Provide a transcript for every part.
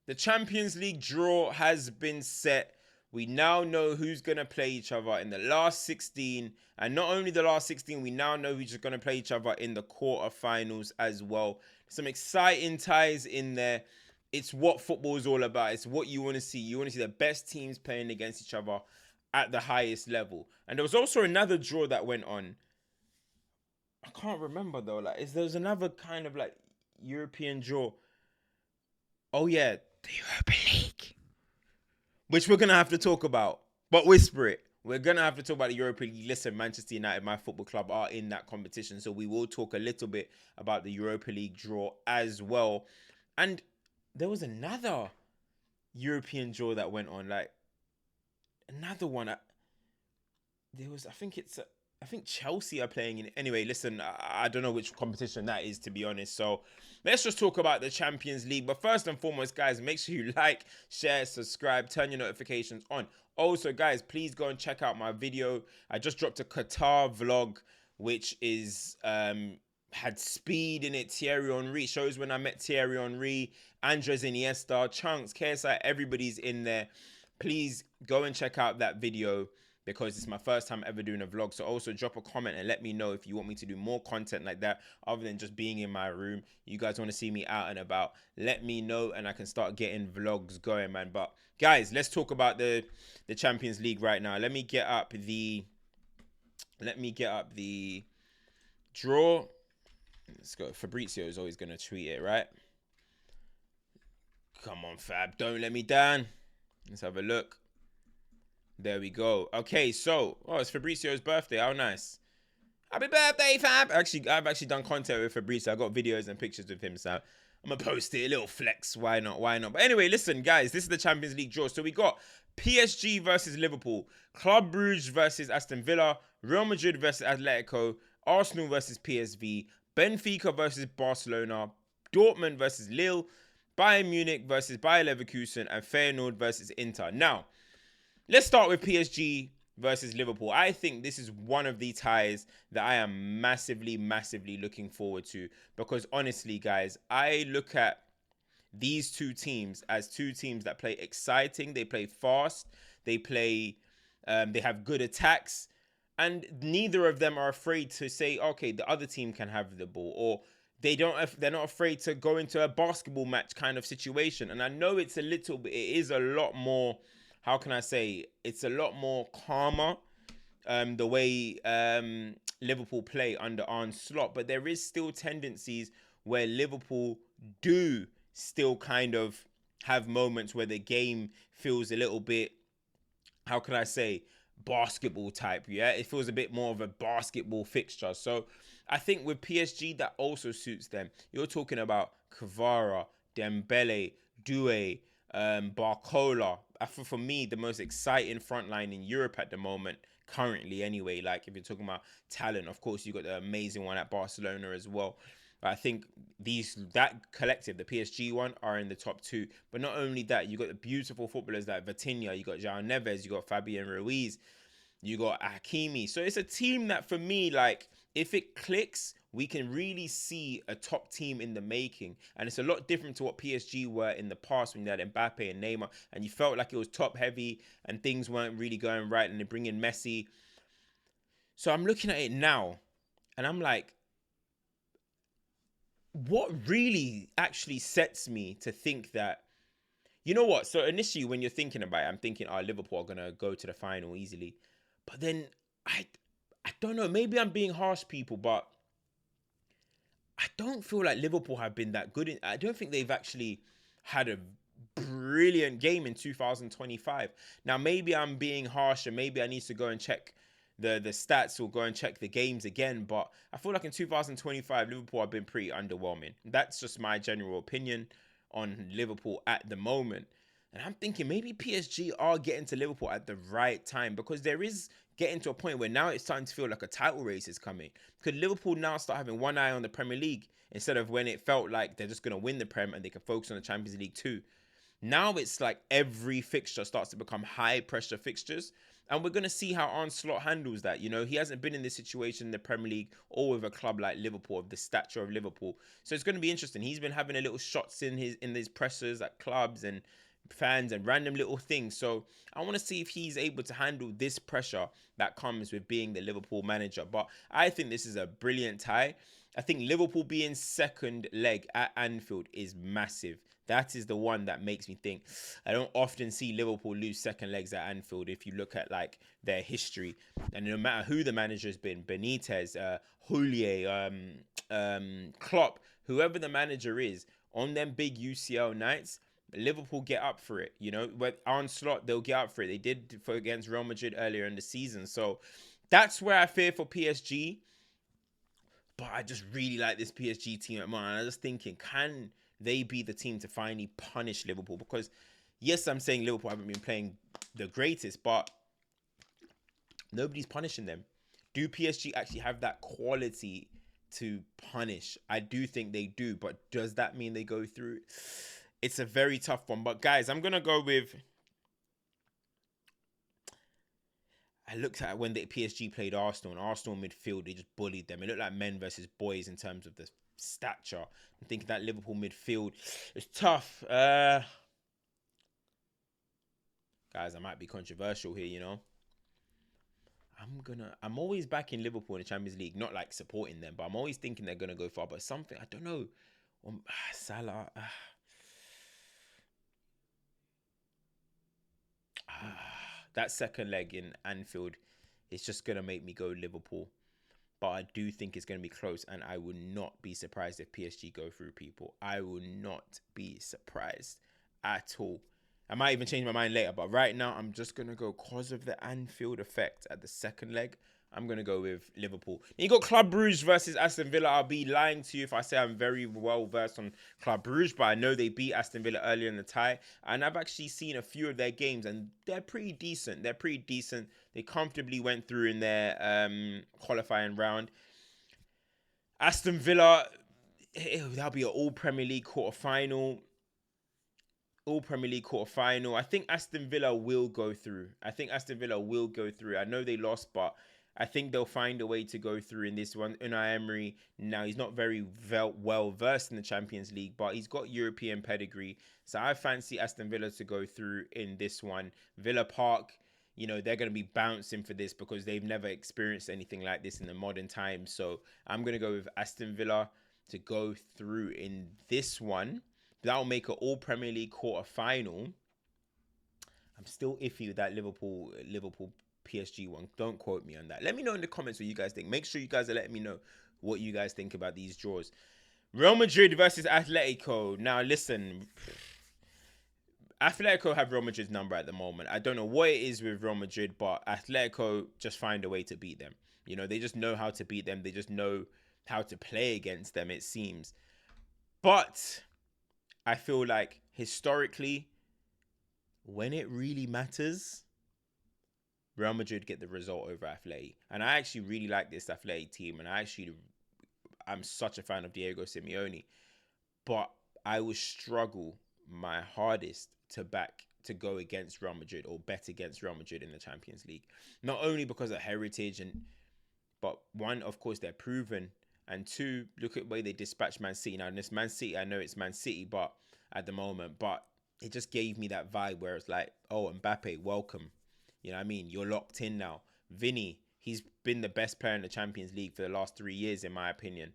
The Champions League draw has been set. We now know who's going to play each other in the last 16. And not only the last 16, we now know who's going to play each other in the quarterfinals as well. Some exciting ties in there. It's what football is all about. It's what you want to see. You want to see the best teams playing against each other at the highest level. And there was also another draw that went on. I can't remember though. There was another kind of European draw. Oh yeah, the Europa League, which we're gonna have to talk about, but whisper it. We're gonna have to talk about the Europa League. Listen, Manchester United, my football club, are in that competition, so we will talk a little bit about the Europa League draw as well. And there was another European draw that went on, another one. I think Chelsea are playing in it. Anyway, listen, I don't know which competition that is, to be honest. So let's just talk about the Champions League. But first and foremost, guys, make sure you like, share, subscribe, turn your notifications on. Also, guys, please go and check out my video. I just dropped a Qatar vlog, which is had speed in it. Thierry Henry shows when I met Thierry Henry, Andres Iniesta, Chunks, KSI, everybody's in there. Please go and check out that video, because it's my first time ever doing a vlog. So also drop a comment and let me know if you want me to do more content like that other than just being in my room. You guys want to see me out and about, let me know and I can start getting vlogs going, man. But guys, let's talk about the Champions League right now. Let me get up the draw. Let's go. Fabrizio is always going to tweet it, right? Come on, Fab, don't let me down. Let's have a look. There we go. Okay, so, it's Fabrizio's birthday. How nice. Happy birthday, Fab. I've actually done content with Fabrizio. I got videos and pictures with him, so I'm going to post it. A little flex. Why not? But anyway, listen, guys, this is the Champions League draw. So we got PSG versus Liverpool, Club Brugge versus Aston Villa, Real Madrid versus Atletico, Arsenal versus PSV, Benfica versus Barcelona, Dortmund versus Lille, Bayern Munich versus Bayer Leverkusen, and Feyenoord versus Inter. Now, let's start with PSG versus Liverpool. I think this is one of the ties that I am massively, massively looking forward to, because honestly, guys, I look at these two teams as two teams that play exciting. They play fast. They have good attacks, and neither of them are afraid to say, okay, the other team can have the ball, or they're not afraid to go into a basketball match kind of situation. And I know it is a lot more, how can I say, it's a lot more calmer, the way Liverpool play under Arne Slot, but there is still tendencies where Liverpool do still kind of have moments where the game feels a little bit, how can I say, basketball type. Yeah, it feels a bit more of a basketball fixture. So I think with PSG, that also suits them. You're talking about Kvara, Dembele, Doué, Barcola. For me, the most exciting front line in Europe at the moment, currently anyway. Like, if you're talking about talent, of course, you got the amazing one at Barcelona as well. But I think that collective, the PSG one, are in the top two. But not only that, you got the beautiful footballers like Vitinha, you got João Neves, you got Fabian Ruiz, you got Hakimi. So it's a team that, for me, like, if it clicks, we can really see a top team in the making. And it's a lot different to what PSG were in the past, when they had Mbappe and Neymar, and you felt like it was top heavy and things weren't really going right, and they bring in Messi. So I'm looking at it now and I'm like, what really actually sets me to think that, you know what? So initially, when you're thinking about it, I'm thinking, Liverpool are going to go to the final easily. But then I don't know, maybe I'm being harsh, people, but I don't feel like Liverpool have been that good. I don't think they've actually had a brilliant game in 2025. Now, maybe I'm being harsh, and maybe I need to go and check the stats, or go and check the games again. But I feel like in 2025, Liverpool have been pretty underwhelming. That's just my general opinion on Liverpool at the moment. And I'm thinking maybe PSG are getting to Liverpool at the right time, because there is getting to a point where now it's starting to feel like a title race is coming. Could Liverpool now start having one eye on the Premier League, instead of when it felt like they're just going to win the Prem and they can focus on the Champions League too? Now it's like every fixture starts to become high pressure fixtures. And we're going to see how Arne Slot handles that. You know, he hasn't been in this situation in the Premier League or with a club like Liverpool, of the stature of Liverpool. So it's going to be interesting. He's been having a little shots in his pressers at clubs and fans and random little things. So I want to see if he's able to handle this pressure that comes with being the Liverpool manager. But I think this is a brilliant tie. I think Liverpool being second leg at Anfield is massive. That is the one that makes me think. I don't often see Liverpool lose second legs at Anfield if you look at like their history. And no matter who the manager's been, Benitez, Houllier, Klopp, whoever the manager is, on them big UCL nights, Liverpool get up for it. You know, with Arne Slot, they'll get up for it. They did for against Real Madrid earlier in the season. So that's where I fear for PSG. But I just really like this PSG team at moment. I'm just thinking, can they be the team to finally punish Liverpool? Because, yes, I'm saying Liverpool haven't been playing the greatest, but nobody's punishing them. Do PSG actually have that quality to punish? I do think they do, but does that mean they go through? It's a very tough one. But, guys, I'm going to go with... I looked at when the PSG played Arsenal, and Arsenal midfield, they just bullied them. It looked like men versus boys in terms of the stature. I'm thinking that Liverpool midfield is tough. Guys, I might be controversial here, you know. I'm always backing Liverpool in the Champions League, not like supporting them, but I'm always thinking they're gonna go far. But something, I don't know. Salah. That second leg in Anfield is just going to make me go Liverpool. But I do think it's going to be close, and I would not be surprised if PSG go through, people. I will not be surprised at all. I might even change my mind later, but right now I'm just going to go because of the Anfield effect at the second leg. I'm going to go with Liverpool. Then you got Club Brugge versus Aston Villa. I'll be lying to you if I say I'm very well versed on Club Brugge, but I know they beat Aston Villa earlier in the tie. And I've actually seen a few of their games, and they're pretty decent. They comfortably went through in their qualifying round. Aston Villa, that'll be an all Premier League quarter-final. I think Aston Villa will go through. I know they lost, but I think they'll find a way to go through in this one. Unai Emery, now he's not very well versed in the Champions League, but he's got European pedigree. So I fancy Aston Villa to go through in this one. Villa Park, you know, they're going to be bouncing for this because they've never experienced anything like this in the modern times. So I'm going to go with Aston Villa to go through in this one. That'll make an all Premier League quarter final. I'm still iffy with that Liverpool PSG one. Don't quote me on that. Let me know in the comments what you guys think. Make sure you guys are letting me know what you guys think about these draws. Real Madrid versus Atletico. Now listen, Atletico have Real Madrid's number at the moment. I don't know what it is with Real Madrid, but Atletico just find a way to beat them. You know, they just know how to beat them. They just know how to play against them, it seems. But I feel like historically, when it really matters, Real Madrid get the result over Atleti. And I actually really like this Atleti team. And I'm such a fan of Diego Simeone. But I would struggle my hardest to go against Real Madrid or bet against Real Madrid in the Champions League. Not only because of heritage, but one, of course, they're proven. And two, look at the way they dispatched Man City. Now, this Man City, I know it's Man City, but at the moment, but it just gave me that vibe where it's like, oh, Mbappe, welcome. You know what I mean? You're locked in now. Vinny, he's been the best player in the Champions League for the last 3 years, in my opinion.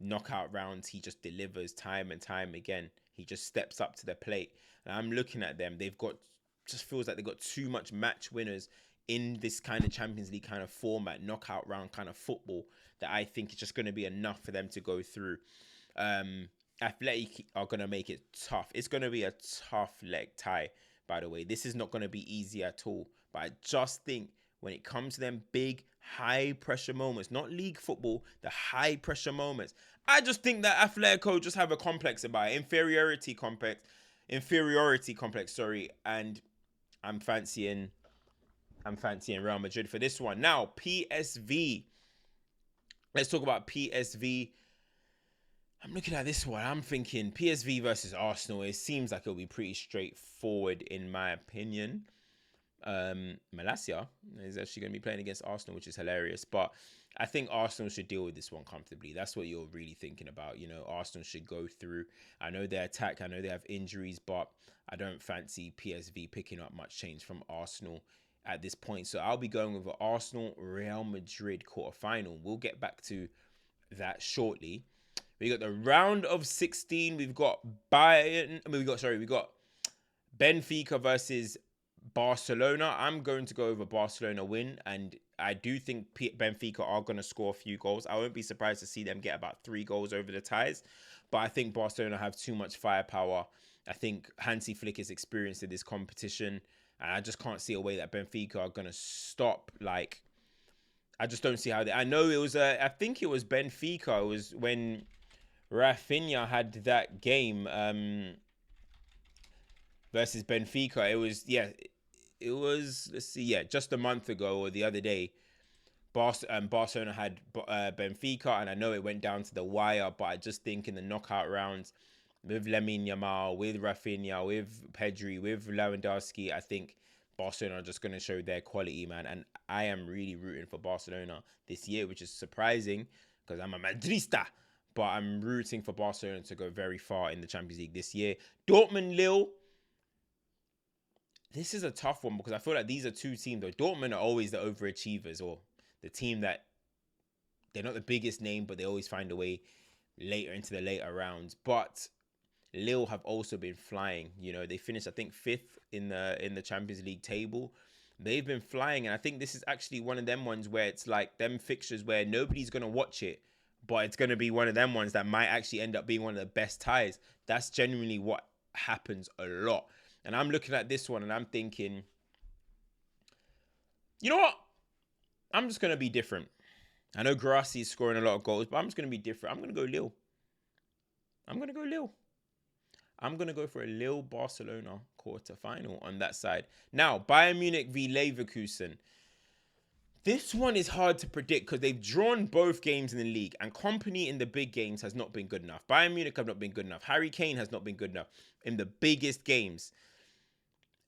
Knockout rounds, he just delivers time and time again. He just steps up to the plate. And I'm looking at them. Just feels like they've got too much match winners in this kind of Champions League kind of format, knockout round kind of football, that I think is just going to be enough for them to go through. Athletic are going to make it tough. It's going to be a tough leg tie, by the way. This is not going to be easy at all. But I just think when it comes to them big, high-pressure moments, not league football, the high-pressure moments, I just think that Atletico just have a complex about it. Inferiority complex, and I'm fancying Real Madrid for this one. Now, PSV. Let's talk about PSV. I'm looking at this one. I'm thinking PSV versus Arsenal. It seems like it'll be pretty straightforward in my opinion. Malacia is actually going to be playing against Arsenal, which is hilarious. But I think Arsenal should deal with this one comfortably. That's what you're really thinking about. You know, Arsenal should go through. I know they attack. I know they have injuries, but I don't fancy PSV picking up much change from Arsenal at this point. So I'll be going with an Arsenal Real Madrid quarterfinal. We'll get back to that shortly. We got the round of 16. We've got we got Benfica versus Barcelona. I'm going to go over Barcelona win, and I do think Benfica are going to score a few goals. I won't be surprised to see them get about 3 goals over the ties, but I think Barcelona have too much firepower. I think Hansi Flick is experienced in this competition, and I just can't see a way that Benfica are going to stop. Like, I just don't see how they... I know it was... I think it was Benfica. It was when Rafinha had that game versus Benfica. It was... Yeah, it was... Let's see. Yeah, just a month ago or the other day. Barcelona had Benfica, and I know it went down to the wire, but I just think in the knockout rounds with Lamine Yamal, with Rafinha, with Pedri, with Lewandowski, I think Barcelona are just going to show their quality, man. And I am really rooting for Barcelona this year, which is surprising because I'm a Madrista. But I'm rooting for Barcelona to go very far in the Champions League this year. Dortmund-Lille. This is a tough one because I feel like these are two teams, though. Dortmund are always the overachievers, or the team that they're not the biggest name, but they always find a way later into the later rounds. But Lille have also been flying. You know, they finished, I think, 5th in the Champions League table. They've been flying, and I think this is actually one of them ones where it's like them fixtures where nobody's going to watch it, but it's going to be one of them ones that might actually end up being one of the best ties. That's genuinely what happens a lot. And I'm looking at this one and I'm thinking, you know what? I'm just going to be different. I know Grassi is scoring a lot of goals, but I'm just going to be different. I'm going to go Lille. I'm going to go for a Lille-Barcelona quarter-final on that side. Now, Bayern Munich v Leverkusen. This one is hard to predict because they've drawn both games in the league, and Kompany in the big games has not been good enough. Bayern Munich have not been good enough. Harry Kane has not been good enough in the biggest games.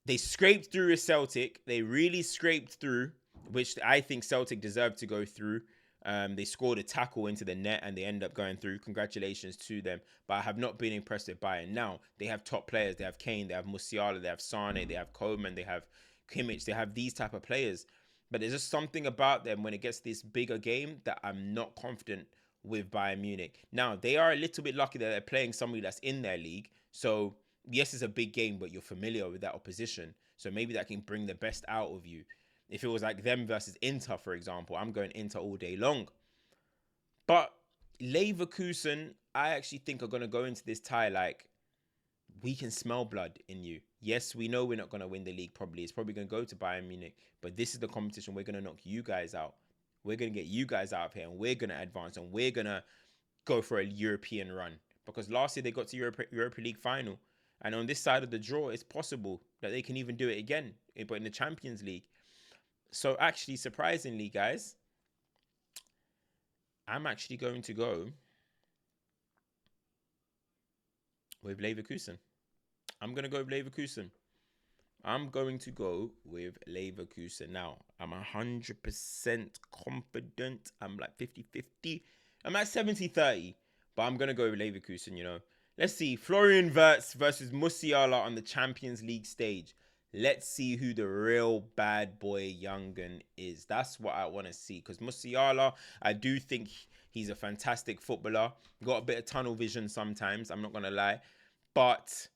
They scraped through a Celtic. They really scraped through, which I think Celtic deserved to go through. They scored a tackle into the net and they end up going through. Congratulations to them. But I have not been impressed with Bayern. Now, they have top players. They have Kane, they have Musiala, they have Sane, they have Koeman, they have Kimmich. They have these type of players. But there's just something about them when it gets this bigger game that I'm not confident with Bayern Munich. Now, they are a little bit lucky that they're playing somebody that's in their league. So, yes, it's a big game, but you're familiar with that opposition. So maybe that can bring the best out of you. If it was like them versus Inter, for example, I'm going Inter all day long. But Leverkusen, I actually think are going to go into this tie like, we can smell blood in you. Yes, we know we're not going to win the league probably. It's probably going to go to Bayern Munich. But this is the competition. We're going to knock you guys out. We're going to get you guys out of here. And we're going to advance. And we're going to go for a European run. Because last year they got to Europa League final. And on this side of the draw, it's possible that they can even do it again. But in the Champions League. So actually, surprisingly, guys, I'm actually going to go with Leverkusen. I'm going to go with Leverkusen. Now, I'm 100% confident. I'm like 50-50. I'm at 70-30. But I'm going to go with Leverkusen, you know. Let's see. Florian Wirtz versus Musiala on the Champions League stage. Let's see who the real bad boy young gun is. That's what I want to see. Because Musiala, I do think he's a fantastic footballer. Got a bit of tunnel vision sometimes. I'm not going to lie. But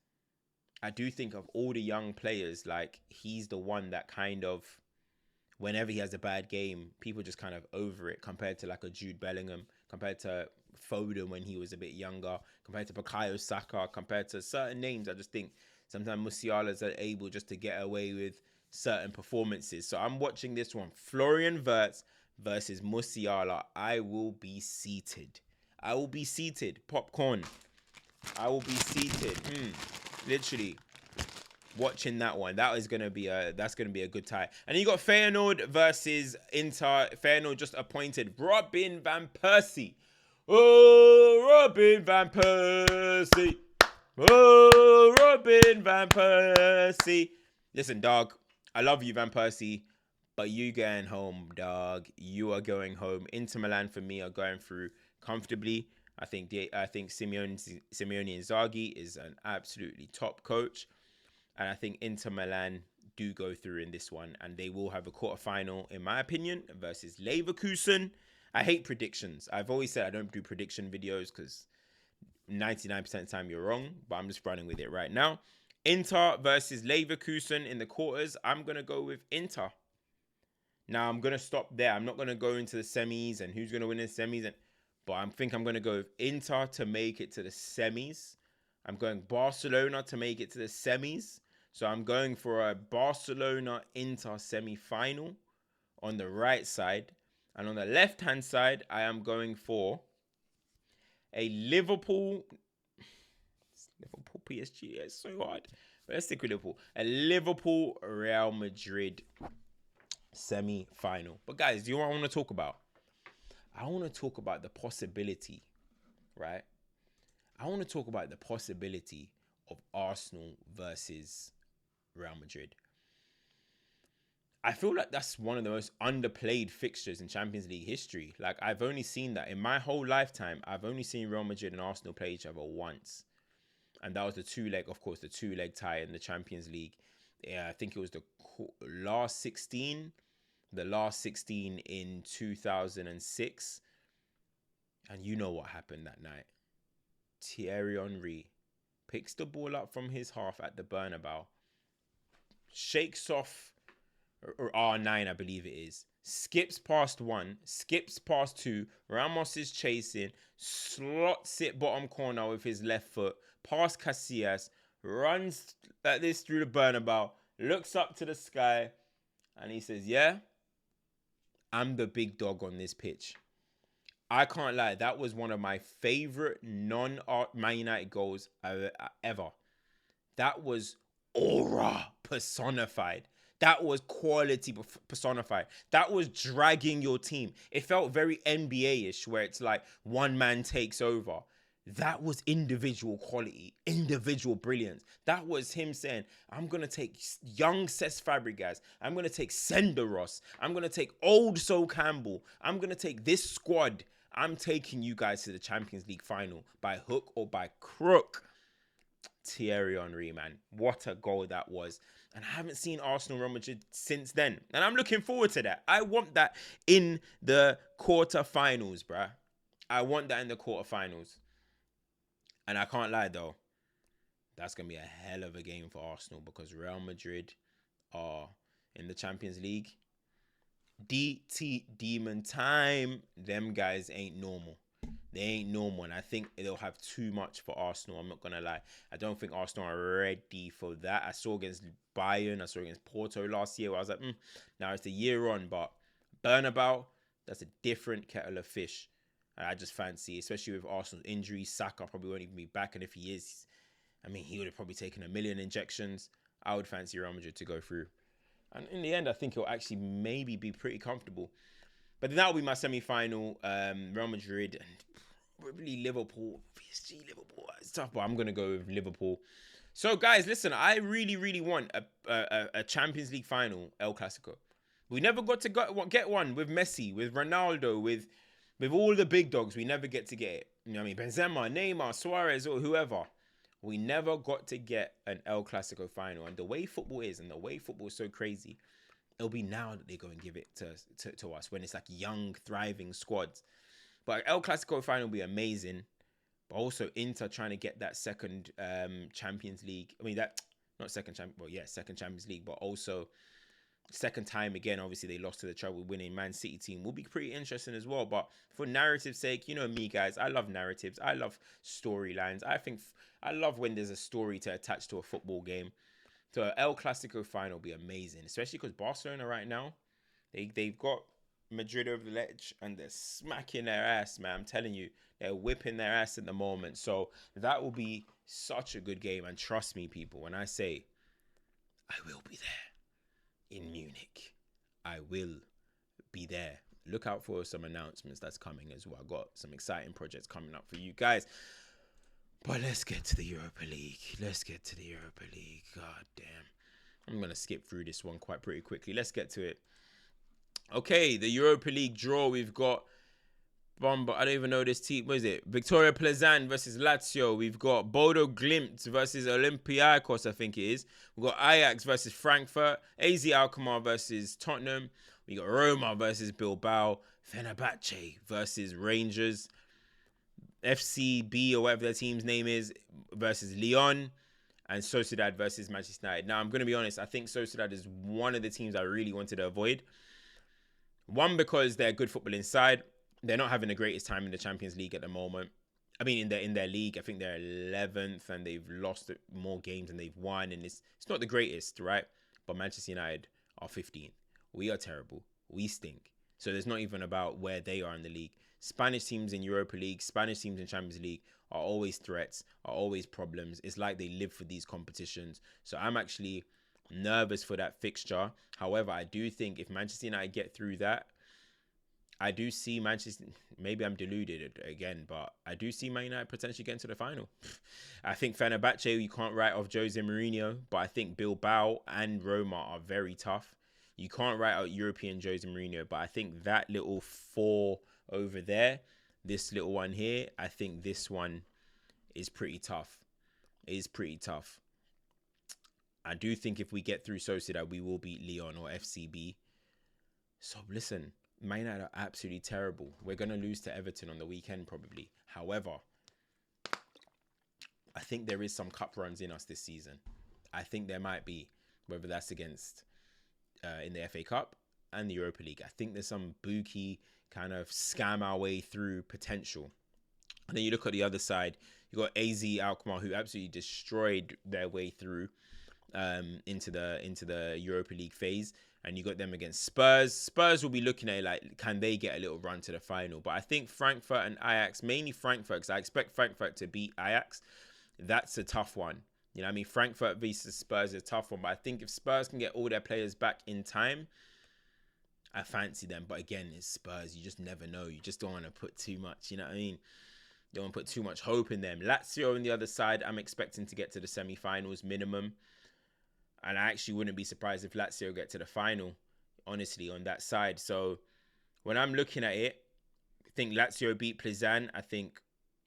I do think of all the young players, like, he's the one that kind of, whenever he has a bad game, people just kind of over it compared to like a Jude Bellingham, compared to Foden when he was a bit younger, compared to Bukayo Saka, compared to certain names. I just think sometimes Musiala's are able just to get away with certain performances. So I'm watching this one. Florian Wirtz versus Musiala. I will be seated. Popcorn. I will be seated. Literally watching that one. That's gonna be a good tie. And you got Feyenoord versus Inter. Feyenoord just appointed Robin van Persie. Oh, Robin van Persie. Oh, Robin van Persie. Listen, dog, I love you, Van Persie, but you going home, dog. You are going home. Inter Milan for me are going through comfortably. I think Simeone Inzaghi is an absolutely top coach, and I think Inter Milan do go through in this one, and they will have a quarterfinal, in my opinion, versus Leverkusen. I hate predictions. I've always said I don't do prediction videos because 99% of the time you're wrong, but I'm just running with it right now. Inter versus Leverkusen in the quarters. I'm going to go with Inter. Now, I'm going to stop there. I'm not going to go into the semis and who's going to win the semis. But I think I'm going to go with Inter to make it to the semis. I'm going Barcelona to make it to the semis. So I'm going for a Barcelona-Inter semi-final on the right side. And on the left-hand side, I am going for a Liverpool PSG. It's so hard. But let's stick with Liverpool. A Liverpool Real Madrid semi-final. But guys, do you know what I want to talk about? I want to talk about the possibility, right? I want to talk about the possibility of Arsenal versus Real Madrid. I feel like that's one of the most underplayed fixtures in Champions League history. Like, I've only seen that in my whole lifetime. I've only seen Real Madrid and Arsenal play each other once. And that was the two-leg tie in the Champions League. Yeah, I think it was the last 16 in 2006. And you know what happened that night. Thierry Henry picks the ball up from his half at the Bernabeu, shakes off, or R9, I believe it is, skips past one, skips past two, Ramos is chasing, slots it bottom corner with his left foot, past Casillas, runs like this through the Bernabeu, looks up to the sky, and he says, yeah, I'm the big dog on this pitch. I can't lie, that was one of my favorite non-Man United goals ever. That was aura personified. That was quality personified. That was dragging your team. It felt very NBA-ish, where it's like one man takes over. That was individual quality, individual brilliance. That was him saying, I'm going to take young Cesc Fabregas. I'm going to take Senderos. I'm going to take old Sol Campbell. I'm going to take this squad. I'm taking you guys to the Champions League final by hook or by crook. Thierry Henry, man. What a goal that was. And I haven't seen Arsenal Real Madrid since then. And I'm looking forward to that. I want that in the quarterfinals, bruh. I want that in the quarterfinals. And I can't lie, though. That's going to be a hell of a game for Arsenal because Real Madrid are in the Champions League. DT Demon time. Them guys ain't normal. They ain't normal, and I think they'll have too much for Arsenal. I'm not going to lie. I don't think Arsenal are ready for that. I saw against Bayern. I saw against Porto last year where I was like, now it's the year on. But Bernabeu, that's a different kettle of fish. And I just fancy, especially with Arsenal's injuries, Saka probably won't even be back. And if he is, I mean, he would have probably taken 1 million injections. I would fancy Real Madrid to go through. And in the end, I think it'll actually maybe be pretty comfortable. But then that will be my semi-final. Real Madrid and probably Liverpool. PSG, Liverpool. It's tough, but I'm going to go with Liverpool. So, guys, listen. I really, really want a Champions League final, El Clasico. We never got to get one with Messi, with Ronaldo, with all the big dogs. We never get to get it. You know what I mean? Benzema, Neymar, Suarez, or whoever. We never got to get an El Clasico final. And the way football is, and the way football is so crazy, it'll be now that they're going to give it to us when it's like young, thriving squads. But El Clasico final will be amazing. But also Inter trying to get that second Champions League. I mean, second Champions League, but also second time again. Obviously, they lost to the trouble winning Man City team. Will be pretty interesting as well. But for narrative's sake, you know me, guys. I love narratives. I love storylines. I love when there's a story to attach to a football game. So El Clasico final will be amazing, especially because Barcelona right now, they've got Madrid over the ledge and they're smacking their ass, man. I'm telling you, they're whipping their ass at the moment. So that will be such a good game. And trust me, people, when I say I will be there in Munich, I will be there. Look out for some announcements that's coming as well. I got some exciting projects coming up for you guys. But let's get to the Europa League. God damn. I'm going to skip through this one quite pretty quickly. Let's get to it. Okay, the Europa League draw. We've got Bomba. I don't even know this team. What is it? Victoria Plezan versus Lazio. We've got Bodo Glimt versus Olympiacos, I think it is. We've got Ajax versus Frankfurt. AZ Alkmaar versus Tottenham. We got Roma versus Bilbao. Fenerbahce versus Rangers. FCB or whatever their team's name is versus Lyon. And Sociedad versus Manchester United. Now, I'm going to be honest. I think Sociedad is one of the teams I really wanted to avoid. One, because they're good football inside. They're not having the greatest time in the Champions League at the moment. I mean, in their league, I think they're 11th and they've lost more games than they've won. And it's not the greatest, right? But Manchester United are 15. We are terrible. We stink. So there's not even about where they are in the league. Spanish teams in Europa League, Spanish teams in Champions League are always threats, are always problems. It's like they live for these competitions. So I'm actually nervous for that fixture. However, I do think if Manchester United get through that, I do see Manchester, maybe I'm deluded again, but I do see Man United potentially getting to the final. I think Fenerbahce, you can't write off Jose Mourinho, but I think Bilbao and Roma are very tough. You can't write out European Jose Mourinho, but I think that little 4 over there, this little one here, I think this one is pretty tough. It is pretty tough. I do think if we get through Sociedad, we will beat Lyon or FCB. So listen, Man United are absolutely terrible. We're going to lose to Everton on the weekend probably. However, I think there is some cup runs in us this season. I think there might be, whether that's against in the FA Cup and the Europa League. I think there's some bookie kind of scam our way through potential. And then you look at the other side, you got AZ Alkmaar, who absolutely destroyed their way through into the Europa League phase. And you got them against Spurs. Spurs will be looking at it like, can they get a little run to the final? But I think Frankfurt and Ajax, mainly Frankfurt, because I expect Frankfurt to beat Ajax. That's a tough one. You know what I mean? Frankfurt versus Spurs is a tough one. But I think if Spurs can get all their players back in time, I fancy them. But again, it's Spurs. You just never know. You just don't want to put too much, you know what I mean? You don't want to put too much hope in them. Lazio on the other side, I'm expecting to get to the semi-finals minimum. And I actually wouldn't be surprised if Lazio get to the final, honestly, on that side. So when I'm looking at it, I think Lazio beat Plezan. I think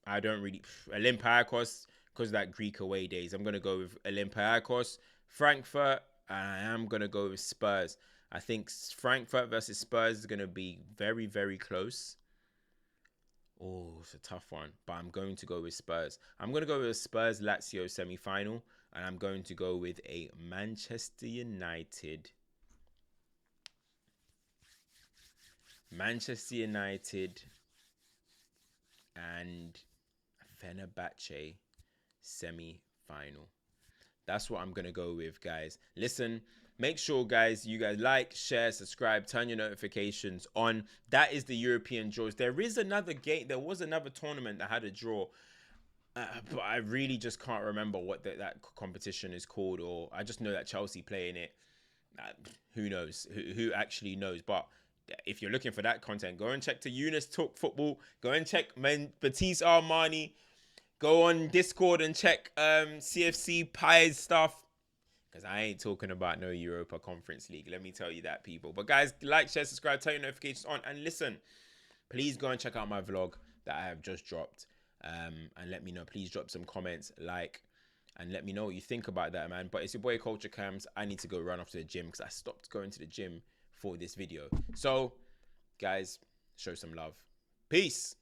I don't really... Olympiacos, because of that Greek away days, I'm going to go with Olympiacos. Frankfurt, and I am going to go with Spurs. I think Frankfurt versus Spurs is going to be very, very close. Oh, it's a tough one, but I'm going to go with Spurs. I'm going to go with a Spurs-Lazio semi-final, and I'm going to go with a Manchester United and Fenerbahce semi-final. That's what I'm going to go with, guys. Listen, make sure, guys, you guys like, share, subscribe, turn your notifications on. That is the European draws. There is another game. There was another tournament that had a draw. But I really just can't remember what that competition is called. Or I just know that Chelsea play in it. Who knows? Who actually knows? But if you're looking for that content, go and check to Eunice Talk Football. Go and check Batiste Armani. Go on Discord and check CFC Pies stuff. Because I ain't talking about no Europa Conference League. Let me tell you that, people. But guys, like, share, subscribe, turn your notifications on. And listen, please go and check out my vlog that I have just dropped. And let me know. Please drop some comments, like, and let me know what you think about that, man. But it's your boy CultureCams. I need to go run off to the gym because I stopped going to the gym for this video. So, guys, show some love. Peace.